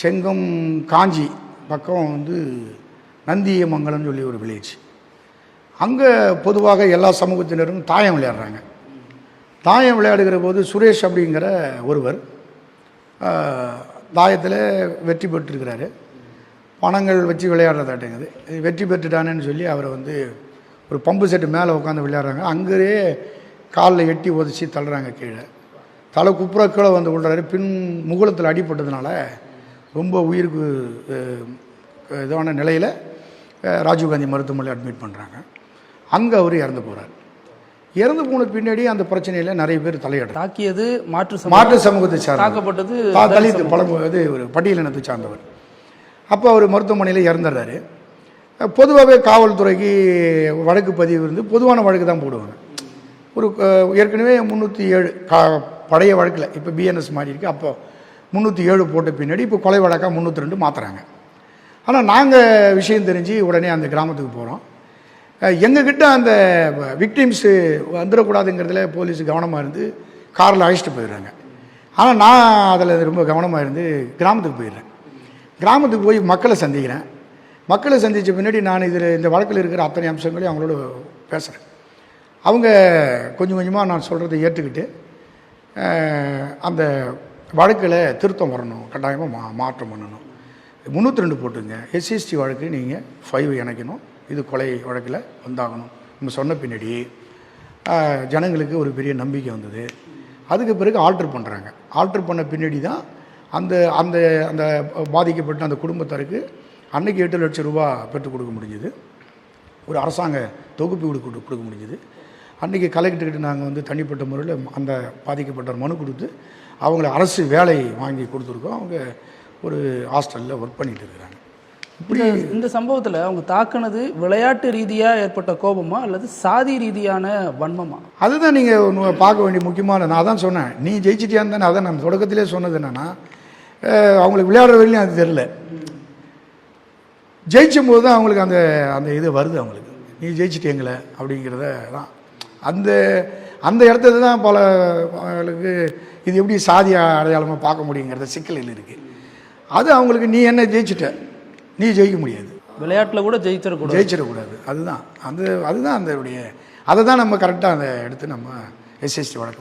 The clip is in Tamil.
செங்கம் காஞ்சி பக்கம் வந்து நந்தியமங்கலம்னு சொல்லி ஒரு வில்லேஜ். அங்கே பொதுவாக எல்லா சமூகத்தினரும் தாயம் விளையாடுறாங்க. தாயம் விளையாடுகிற போது சுரேஷ் அப்படிங்கிற ஒருவர் தாயத்தில் வெற்றி பெற்றிருக்கிறாரு. பணங்கள் வச்சு விளையாடுறதாட்டேங்குது. வெற்றி பெற்றுட்டானேன்னு சொல்லி அவரை வந்து ஒரு பம்பு செட்டு மேலே உட்காந்து விளையாடுறாங்க. அங்கேயே காலில் எட்டி உதச்சி தள்ளுறாங்க கீழே. தலை குப்புற கீழே வந்து விடுறாரு. பின் முகுளத்தில் அடிப்பட்டதுனால ரொம்ப உயிருக்கு இதான நிலையில் ராஜீவ்காந்தி மருத்துவமனையில் அட்மிட் பண்ணுறாங்க. அங்கே அவர் இறந்து போகிறார். இறந்து போன பின்னாடி அந்த பிரச்சனையில் நிறைய பேர் தலையிட தாக்கியது மாற்று சமூகத்தை சார்ந்த, தாக்கப்பட்டது தலித் இது ஒரு பட்டியலினத்தை சார்ந்தவர். அப்போ அவர் மருத்துவமனையில் இறந்துடுறாரு. பொதுவாகவே காவல்துறைக்கு வழக்கு பதிவு இருந்து பொதுவான வழக்கு தான் போடுவாங்க. ஒரு ஏற்கனவே 307 பழைய வழக்கில் இப்போ பிஎன்எஸ் மாறி இருக்குது. அப்போ 307 போட்ட பின்னாடி இப்போ கொலை வழக்காக 302 மாற்றுறாங்க. ஆனால் நாங்கள் விஷயம் தெரிஞ்சு உடனே அந்த கிராமத்துக்கு போகிறோம். எங்ககிட்ட அந்த விக்டிம்ஸு வந்துடக்கூடாதுங்கிறதுல போலீஸ் கவனமாக இருந்து காரில் அழைச்சிட்டு போயிடுறாங்க. ஆனால் நான் அதில் ரொம்ப கவனமாக இருந்து கிராமத்துக்கு போயிடுறேன். கிராமத்துக்கு போய் மக்களை சந்திக்கிறேன். மக்களை சந்தித்த பின்னாடி நான் இந்த வழக்கில் இருக்கிற அத்தனை அம்சங்களையும் அவங்களோட பேசுகிறேன். அவங்க கொஞ்சம் கொஞ்சமாக நான் சொல்கிறத ஏற்றுக்கிட்டு அந்த வழக்கில் திருத்தம் வரணும், கட்டாயமாக மாற்றம் பண்ணணும். 302 போட்டுங்க, எஸ்சிஎஸ்டி வழக்கு நீங்கள் 5 இணைக்கணும், இது கொலை வழக்கில் வந்தாகணும் நம்ம சொன்ன பின்னாடி ஜனங்களுக்கு ஒரு பெரிய நம்பிக்கை வந்தது. அதுக்கு பிறகு ஆல்டர் பண்ணுறாங்க. ஆல்டர் பண்ண பின்னாடி தான் அந்த அந்த அந்த பாதிக்கப்பட்ட அந்த குடும்பத்தாருக்கு அன்றைக்கி 8 லட்சம் ரூபா பெற்றுக் கொடுக்க முடிஞ்சுது. ஒரு அரசாங்க தொகுப்பு கொடுக்க முடிஞ்சுது. அன்றைக்கி கலெக்டர்கிட்ட நாங்கள் வந்து தனிப்பட்ட முறையில் அந்த பாதிக்கப்பட்ட மனு கொடுத்து அவங்கள அரசு வேலை வாங்கி கொடுத்துருக்கோம். அவங்க ஒரு ஹாஸ்டலில் ஒர்க் பண்ணிகிட்டு இருக்கிறாங்க. இப்படி இந்த சம்பவத்தில் அவங்க தாக்குனது விளையாட்டு ரீதியாக ஏற்பட்ட கோபமா அல்லது சாதி ரீதியான வன்மமா? அதுதான் நீங்கள் பார்க்க வேண்டிய முக்கியமான. நான் தான் சொன்னேன், நீ ஜெயிச்சிட்டியான்னு தானே. அதான் நம்ம தொடக்கத்திலே சொன்னது என்னென்னா, அவங்களுக்கு விளையாடுற வரையிலும் அது தெரில. ஜெயிச்சும் போது தான் அவங்களுக்கு அந்த அந்த இது வருது. அவங்களுக்கு நீ ஜெயிச்சிட்டீங்களே அப்படிங்கிறத தான் அந்த அந்த இடத்துல தான் பலருக்கு இது எப்படி சாதி அடையாளமாக பார்க்க முடியுங்கிறத சிக்கலில் இருக்குது. அது அவங்களுக்கு நீ என்ன ஜெயிச்சிட்ட, நீ ஜெயிக்க முடியாது, விளையாட்டில் கூட ஜெயிச்சிடக்கூடாது. அதுதான் அதுதான் அந்த அதை தான் நம்ம கரெக்டாக அதை எடுத்து நம்ம எஸ்எஸ்டி வழக்கு